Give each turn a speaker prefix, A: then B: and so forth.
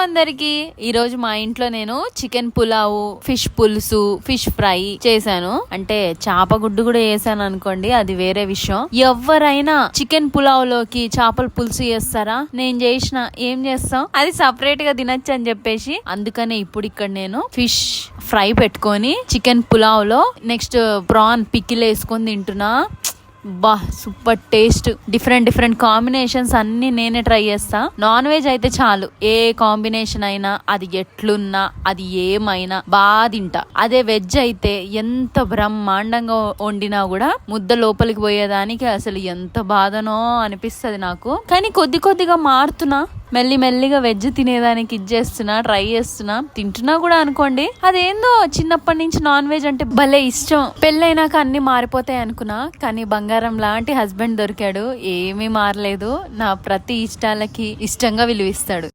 A: అందరికి ఈ రోజు మా ఇంట్లో నేను చికెన్ పులావ్, ఫిష్ పులుసు, ఫిష్ ఫ్రై చేశాను. అంటే చేప గుడ్డు కూడా వేసాను అనుకోండి, అది వేరే విషయం. ఎవరైనా చికెన్ పులావ్ లోకి చేపల పులుసు చేస్తారా? నేను చేసిన ఏం చేస్తాం, అది సపరేట్ గా తినచ్చు అని చెప్పేసి అందుకనే ఇప్పుడు ఇక్కడ నేను ఫిష్ ఫ్రై పెట్టుకొని చికెన్ పులావ్ లో నెక్స్ట్ ప్రాన్ పికిల్ వేసుకొని తింటున్నా. బా సూపర్ టేస్ట్. డిఫరెంట్ కాంబినేషన్స్ అన్ని నేనే ట్రై చేస్తా. నాన్ వెజ్ అయితే చాలు, ఏ కాంబినేషన్ అయినా అది ఎట్లున్నా అది ఏమైనా బాగా తింటా. అదే వెజ్ అయితే ఎంత బ్రహ్మాండంగా వండినా కూడా ముద్ద లోపలికి పోయేదానికి అసలు ఎంత బాధనో అనిపిస్తుంది నాకు. కానీ కొద్దిగా మారుతున్నా, మెల్లిగా వెజ్ తినేదానికి ఇచ్చేస్తున్నా, ట్రై చేస్తున్నా, తింటున్నా కూడా అనుకోండి. అదేందో చిన్నప్పటి నుంచి నాన్ వెజ్ అంటే భలే ఇష్టం. పెళ్ళైనాక అన్ని మారిపోతాయి అనుకున్నా, కానీ బంగారం లాంటి హస్బెండ్ దొరికాడు. ఏమీ మారలేదు, నా ప్రతి ఇష్టాలకి ఇష్టంగా విలువిస్తాడు.